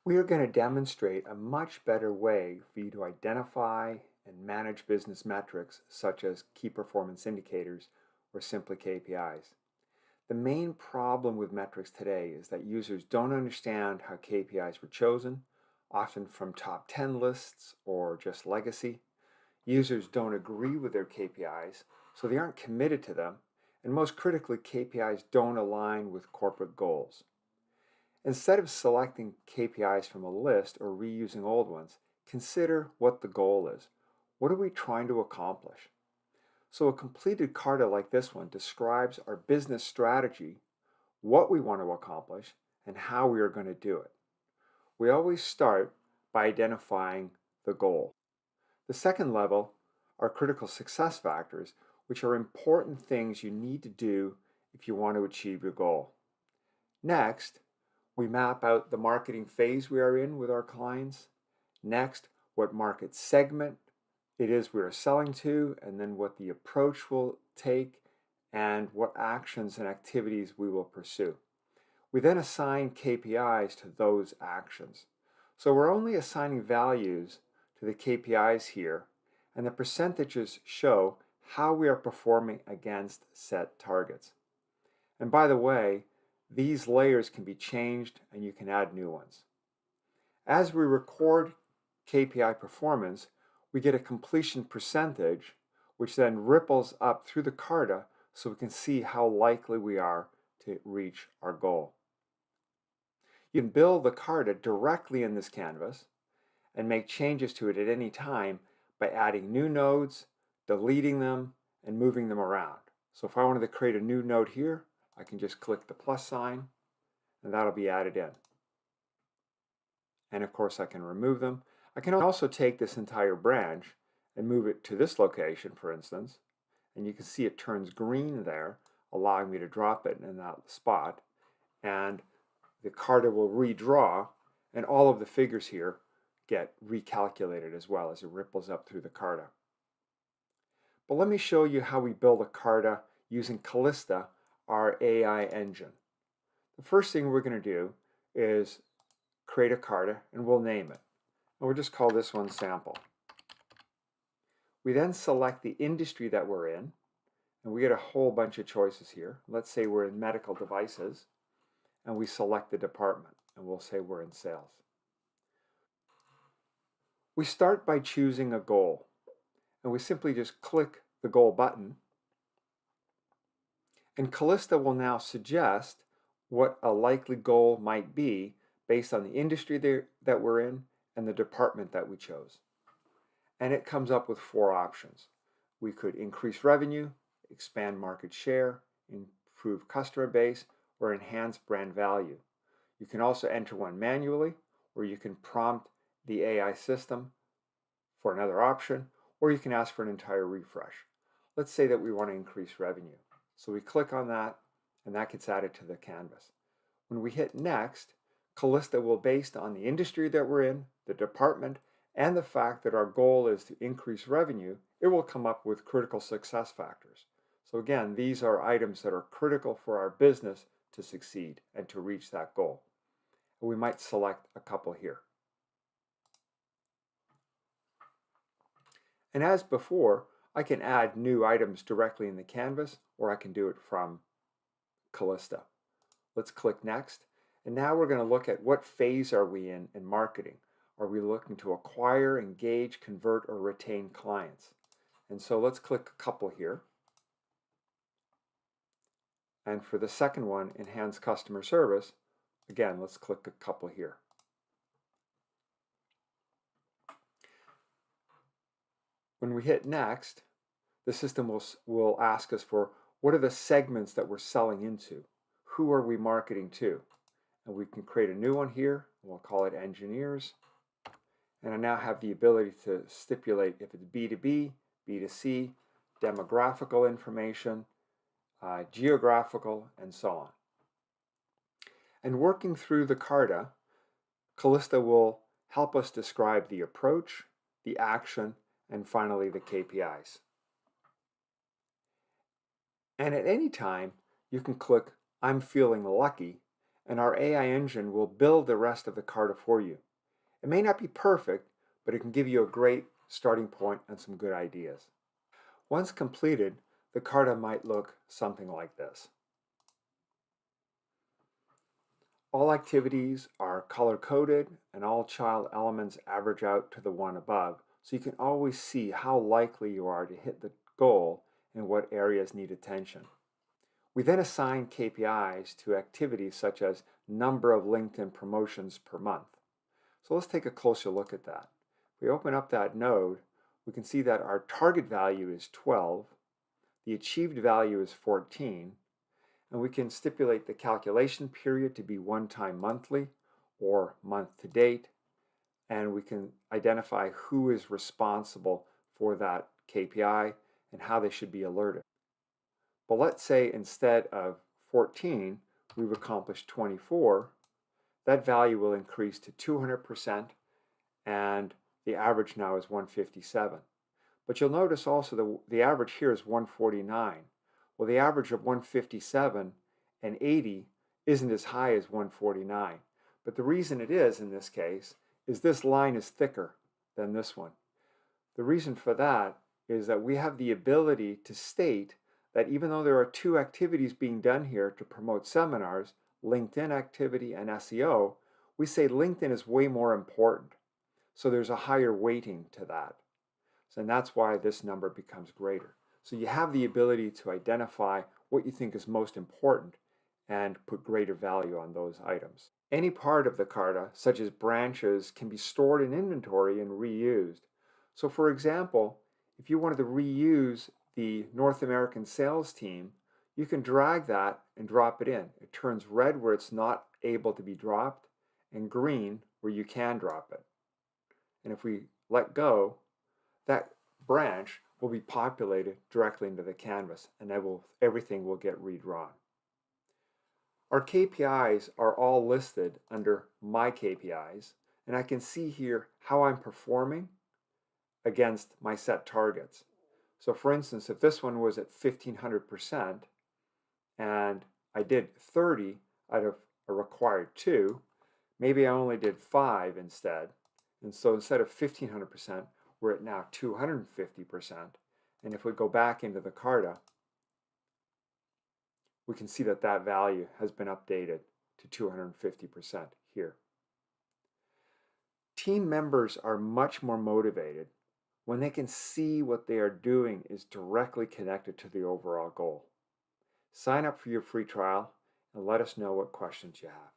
We are going to demonstrate a much better way for you to identify and manage business metrics such as key performance indicators or simply KPIs. The main problem with metrics today is that users don't understand how KPIs were chosen, often from top 10 lists or just legacy. Users don't agree with their KPIs, so they aren't committed to them, and most critically, KPIs don't align with corporate goals. Instead of selecting KPIs from a list or reusing old ones, consider what the goal is. What are we trying to accomplish? So a completed Karta like this one describes our business strategy, what we want to accomplish, and how we are going to do it. We always start by identifying the goal. The second level are critical success factors, which are important things you need to do if you want to achieve your goal. Next, we map out the marketing phase we are in with our clients. Next, what market segment it is we are selling to, and then what the approach will take, and what actions and activities we will pursue. We then assign KPIs to those actions. So we're only assigning values to the KPIs here, and the percentages show how we are performing against set targets. And by the way, these layers can be changed and you can add new ones. As we record KPI performance, we get a completion percentage, which then ripples up through the Karta so we can see how likely we are to reach our goal. You can build the Karta directly in this canvas and make changes to it at any time by adding new nodes, deleting them, and moving them around. So if I wanted to create a new node here, I can just click the plus sign and that'll be added in. And of course I can remove them. I can also take this entire branch and move it to this location, for instance, and you can see it turns green there, allowing me to drop it in that spot, and the Karta will redraw, and all of the figures here get recalculated as well as it ripples up through the Karta. But let me show you how we build a Karta using Callista, our AI engine. The first thing we're going to do is create a Karta, and we'll name it. And we'll just call this one sample. We then select the industry that we're in, and we get a whole bunch of choices here. Let's say we're in medical devices, and we select the department, and we'll say we're in sales. We start by choosing a goal, and we simply just click the goal button, and Callista will now suggest what a likely goal might be based on the industry that we're in and the department that we chose. And it comes up with 4 options. We could increase revenue, expand market share, improve customer base, or enhance brand value. You can also enter one manually, or you can prompt the AI system for another option, or you can ask for an entire refresh. Let's say that we want to increase revenue. So we click on that, and that gets added to the canvas. When we hit next, Callista will, based on the industry that we're in, the department, and the fact that our goal is to increase revenue, it will come up with critical success factors. So again, these are items that are critical for our business to succeed and to reach that goal. And we might select a couple here. And as before, I can add new items directly in the canvas, or I can do it from Callista. Let's click next. And now we're going to look at what phase are we in marketing. Are we looking to acquire, engage, convert, or retain clients? And so let's click a couple here. And for the second one, enhance customer service, again, let's click a couple here. When we hit next, the system will ask us for what are the segments that we're selling into? Who are we marketing to? And we can create a new one here, and we'll call it engineers. And I now have the ability to stipulate if it's B2B, B2C, demographical information, geographical, and so on. And working through the Karta, Callista will help us describe the approach, the action, and finally the KPIs. And at any time, you can click I'm feeling lucky, and our AI engine will build the rest of the Karta for you. It may not be perfect, but it can give you a great starting point and some good ideas. Once completed, the Karta might look something like this. All activities are color-coded and all child elements average out to the one above, so you can always see how likely you are to hit the goal and what areas need attention. We then assign KPIs to activities such as number of LinkedIn promotions per month. So let's take a closer look at that. If we open up that node, we can see that our target value is 12, the achieved value is 14, and we can stipulate the calculation period to be one time monthly or month to date, and we can identify who is responsible for that KPI and how they should be alerted. But let's say instead of 14, we've accomplished 24, that value will increase to 200%, and the average now is 157. But you'll notice also the average here is 149. Well, the average of 157 and 80 isn't as high as 149. But the reason it is in this case is this line is thicker than this one. The reason for that is that we have the ability to state that even though there are two activities being done here to promote seminars, LinkedIn activity and SEO, we say LinkedIn is way more important. So there's a higher weighting to that. And that's why this number becomes greater. So you have the ability to identify what you think is most important and put greater value on those items. Any part of the Karta, such as branches, can be stored in inventory and reused. So for example, if you wanted to reuse the North American sales team, you can drag that and drop it in. It turns red where it's not able to be dropped and green where you can drop it. And if we let go, that branch will be populated directly into the canvas, and everything will get redrawn. Our KPIs are all listed under My KPIs, and I can see here how I'm performing against my set targets. So for instance, if this one was at 1500% and I did 30 out of a required 2, maybe I only did 5 instead. And so instead of 1500%, we're at now 250%. And if we go back into the Karta, we can see that that value has been updated to 250% here. Team members are much more motivated when they can see what they are doing is directly connected to the overall goal. Sign up for your free trial and let us know what questions you have.